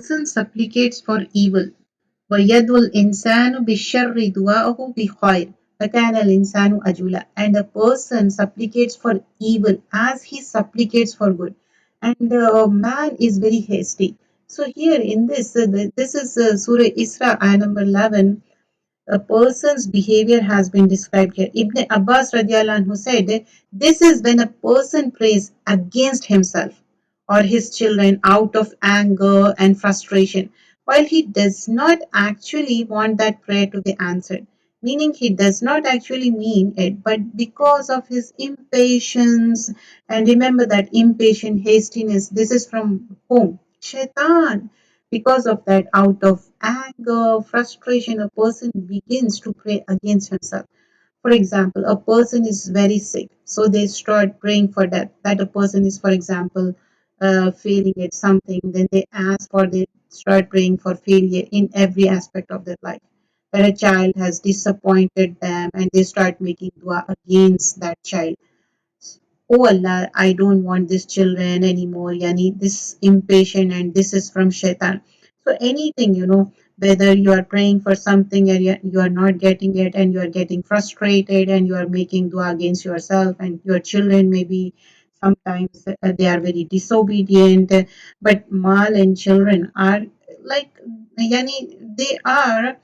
person supplicates for evil, وَيَدْعُ الْإِنسَانُ بِالشَّرِّ دُعَاءُهُ بِخَيْرٍ فَكَانَ الْإِنسَانُ أَجُولًا. And a person supplicates for evil as he supplicates for good. And man is very hasty. So here in this, this is Surah Isra, ayah number 11. A person's behavior has been described here. Ibn Abbas radiallahu anhu said, this is when a person prays against himself or his children out of anger and frustration, while he does not actually want that prayer to be answered. Meaning he does not actually mean it, but because of his impatience, and remember that impatient hastiness, this is from whom? Shaitan. Because of that, out of anger, frustration, a person begins to pray against himself. For example, a person is very sick, so they start praying for that. That a person is, for example, failing at something, then they ask for, they start praying for failure in every aspect of their life. That a child has disappointed them, and they start making dua against that child. Oh Allah, I don't want these children anymore. Yani, this impatient, and this is from shaitan. So anything, whether you are praying for something and you are not getting it, and you are getting frustrated, and you are making dua against yourself, and your children maybe sometimes they are very disobedient, but mal and children are like, yani, they are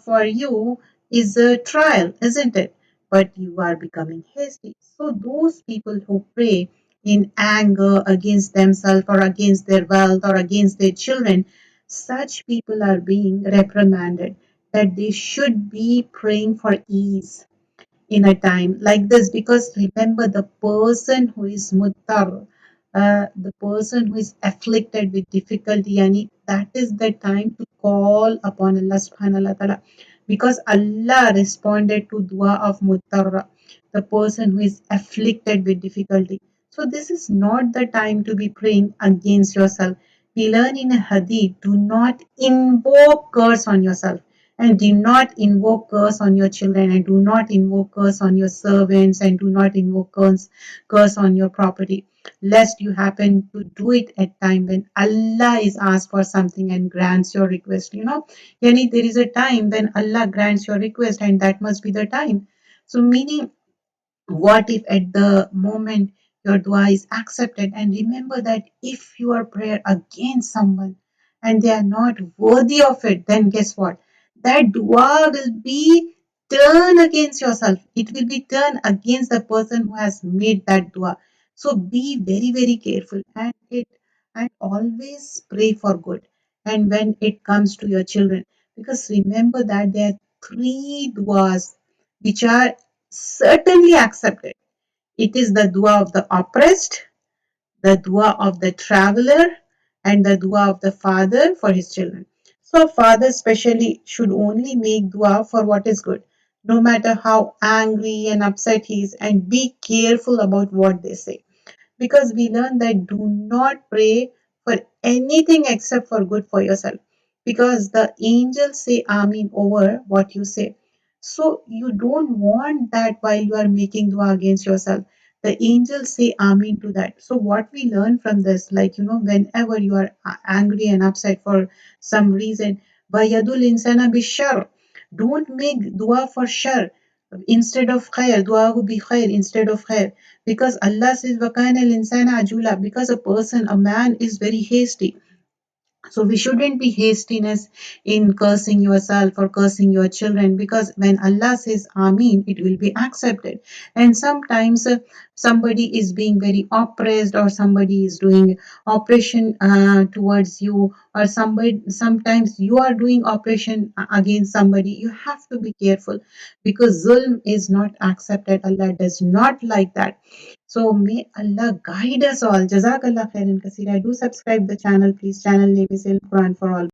for you is a trial, isn't it? But you are becoming hasty. So those people who pray in anger against themselves or against their wealth or against their children, such people are being reprimanded that they should be praying for ease in a time like this, because remember, the person who is muttar, the person who is afflicted with difficulty, yani that is the time to call upon Allah subhanahu wa ta'ala, because Allah responded to dua of muttar, the person who is afflicted with difficulty. So this is not the time to be praying against yourself. We learn in a hadith, do not invoke curse on yourself, and do not invoke curse on your children, and do not invoke curse on your servants, and do not invoke curse on your property, lest you happen to do it at time when Allah is asked for something and grants your request. Yani there is a time when Allah grants your request, and that must be the time. So meaning, what if at the moment your dua is accepted, and remember that if your prayer against someone and they are not worthy of it, then guess what? That dua will be turned against yourself. It will be turned against the person who has made that dua. So be very, very careful, and always pray for good. And when it comes to your children, because remember that there are three duas which are certainly accepted. It is the dua of the oppressed, the dua of the traveler, and the dua of the father for his children. So, father especially should only make dua for what is good, no matter how angry and upset he is, and be careful about what they say, because we learn that do not pray for anything except for good for yourself, because the angels say Amin over what you say. So you don't want that while you are making dua against yourself. The angels say Amin to that. So what we learn from this, like, whenever you are angry and upset for some reason, Bayadul insana bishar, don't make dua for shar instead of khair, dua bi khair instead of khair, because Allah says وَكَانَ الْإِنسَانَ عَجُولًا, because a man is very hasty. So we shouldn't be hastiness in cursing yourself or cursing your children, because when Allah says Ameen, it will be accepted. And sometimes somebody is being very oppressed, or somebody is doing oppression towards you, or sometimes you are doing oppression against somebody. You have to be careful, because zulm is not accepted. Allah does not like that. So may Allah guide us all. Jazakallah khairan kaseera. Do subscribe the channel, please. Channel name is Quran for All.